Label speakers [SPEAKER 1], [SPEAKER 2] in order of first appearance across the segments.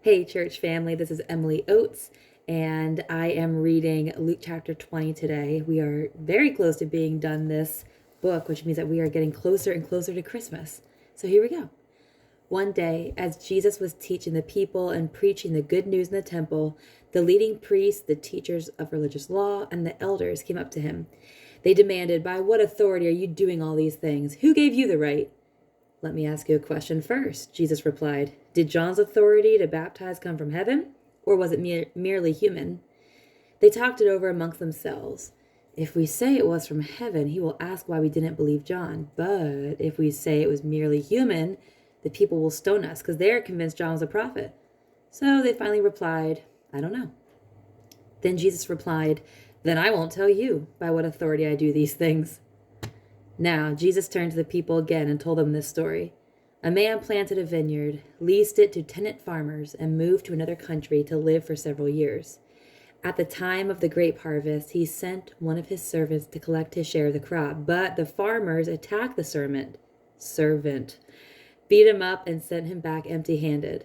[SPEAKER 1] Hey, church family, this is Emily Oates, and I am reading Luke chapter 20 today. We are very close to being done this book, which means that we are getting closer and closer to Christmas. So here we go. One day, as Jesus was teaching the people and preaching the good news in the temple, the leading priests, the teachers of religious law, and the elders came up to him. They demanded, "By what authority are you doing all these things? Who gave you the right?" "Let me ask you a question first," Jesus replied. "Did John's authority to baptize come from heaven, or was it merely human?" They talked it over amongst themselves. "If we say it was from heaven, he will ask why we didn't believe John. But if we say it was merely human, the people will stone us because they're convinced John was a prophet." So they finally replied, "I don't know." Then Jesus replied, "Then I won't tell you by what authority I do these things." Now, Jesus turned to the people again and told them this story. A man planted a vineyard, leased it to tenant farmers, and moved to another country to live for several years. At the time of the grape harvest, he sent one of his servants to collect his share of the crop, but the farmers attacked the servant, beat him up, and sent him back empty-handed.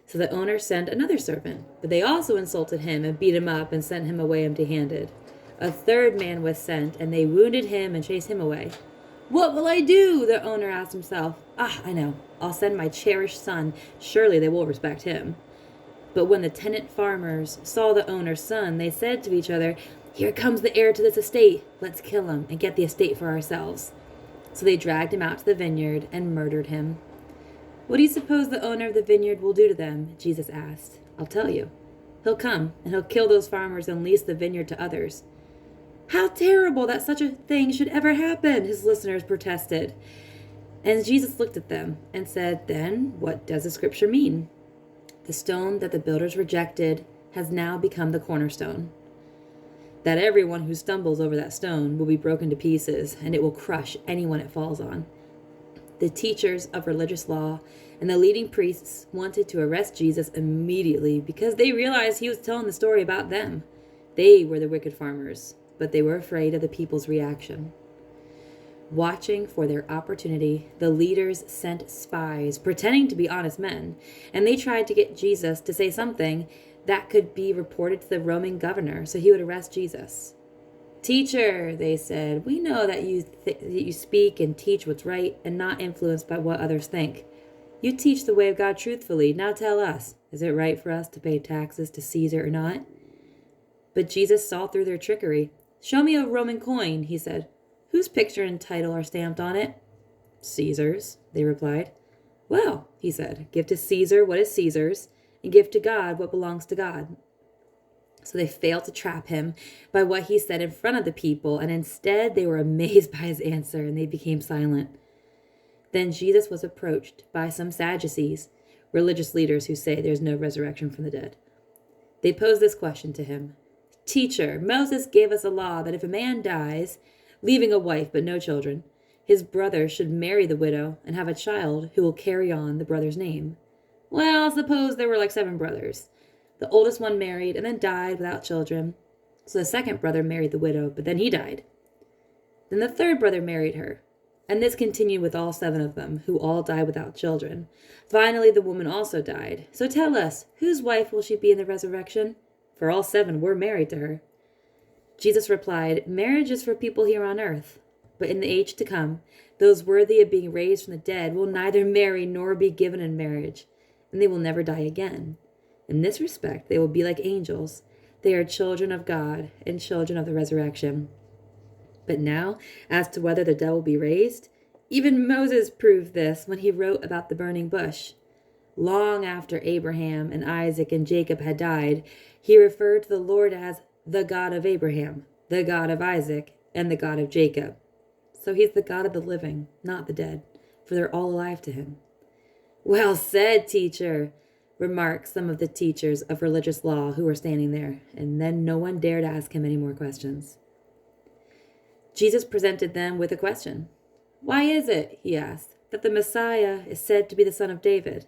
[SPEAKER 1] So the owner sent another servant, but they also insulted him and beat him up and sent him away empty-handed. A third man was sent, and they wounded him and chased him away. "What will I do?" the owner asked himself. I know. I'll send my cherished son. Surely they will respect him." But when the tenant farmers saw the owner's son, they said to each other, "Here comes the heir to this estate. Let's kill him and get the estate for ourselves." So they dragged him out to the vineyard and murdered him. "What do you suppose the owner of the vineyard will do to them?" Jesus asked. "I'll tell you. He'll come and he'll kill those farmers and lease the vineyard to others." "How terrible that such a thing should ever happen," his listeners protested. And Jesus looked at them and said, "Then what does the scripture mean? The stone that the builders rejected has now become the cornerstone. That everyone who stumbles over that stone will be broken to pieces, and it will crush anyone it falls on." The teachers of religious law and the leading priests wanted to arrest Jesus immediately because they realized he was telling the story about them. They were the wicked farmers, but they were afraid of the people's reaction. Watching for their opportunity, the leaders sent spies pretending to be honest men, and they tried to get Jesus to say something that could be reported to the Roman governor so he would arrest Jesus. "Teacher," they said, "we know that you speak and teach what's right and not influenced by what others think. You teach the way of God truthfully. Now tell us, is it right for us to pay taxes to Caesar or not?" But Jesus saw through their trickery. "Show me a Roman coin," he said. "Whose picture and title are stamped on it?" "Caesar's," they replied. "Well," he said, "give to Caesar what is Caesar's, and give to God what belongs to God." So they failed to trap him by what he said in front of the people, and instead they were amazed by his answer, and they became silent. Then Jesus was approached by some Sadducees, religious leaders who say there's no resurrection from the dead. They posed this question to him: "Teacher, Moses gave us a law that if a man dies, leaving a wife but no children, his brother should marry the widow and have a child who will carry on the brother's name. Well, suppose there were like 7 brothers. The oldest one married and then died without children. So the second brother married the widow, but then he died. Then the third brother married her. And this continued with all 7 of them, who all died without children. Finally, the woman also died. So tell us, whose wife will she be in the resurrection? For all 7 were married to her." Jesus replied, "Marriage is for people here on earth, but in the age to come, those worthy of being raised from the dead will neither marry nor be given in marriage, and they will never die again. In this respect, they will be like angels. They are children of God and children of the resurrection. But now, as to whether the dead will be raised, even Moses proved this when he wrote about the burning bush. Long after Abraham and Isaac and Jacob had died, he referred to the Lord as the God of Abraham, the God of Isaac, and the God of Jacob. So he's the God of the living, not the dead, for they're all alive to him." "Well said, teacher," remarked some of the teachers of religious law who were standing there, and then no one dared ask him any more questions. Jesus presented them with a question. "Why is it," he asked, "that the Messiah is said to be the son of David?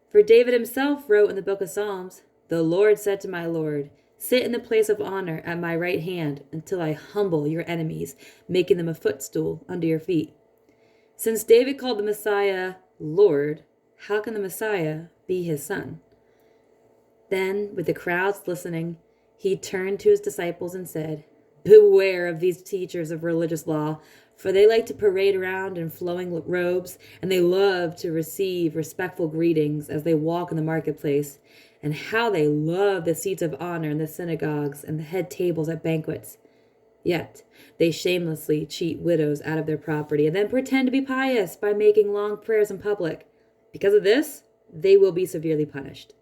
[SPEAKER 1] For David himself wrote in the book of Psalms, 'The Lord said to my Lord, sit in the place of honor at my right hand until I humble your enemies, making them a footstool under your feet.' Since David called the Messiah Lord, how can the Messiah be his son?" Then, with the crowds listening, he turned to his disciples and said, "Beware of these teachers of religious law, for they like to parade around in flowing robes, and they love to receive respectful greetings as they walk in the marketplace. And how they love the seats of honor in the synagogues and the head tables at banquets. Yet they shamelessly cheat widows out of their property and then pretend to be pious by making long prayers in public. Because of this, they will be severely punished.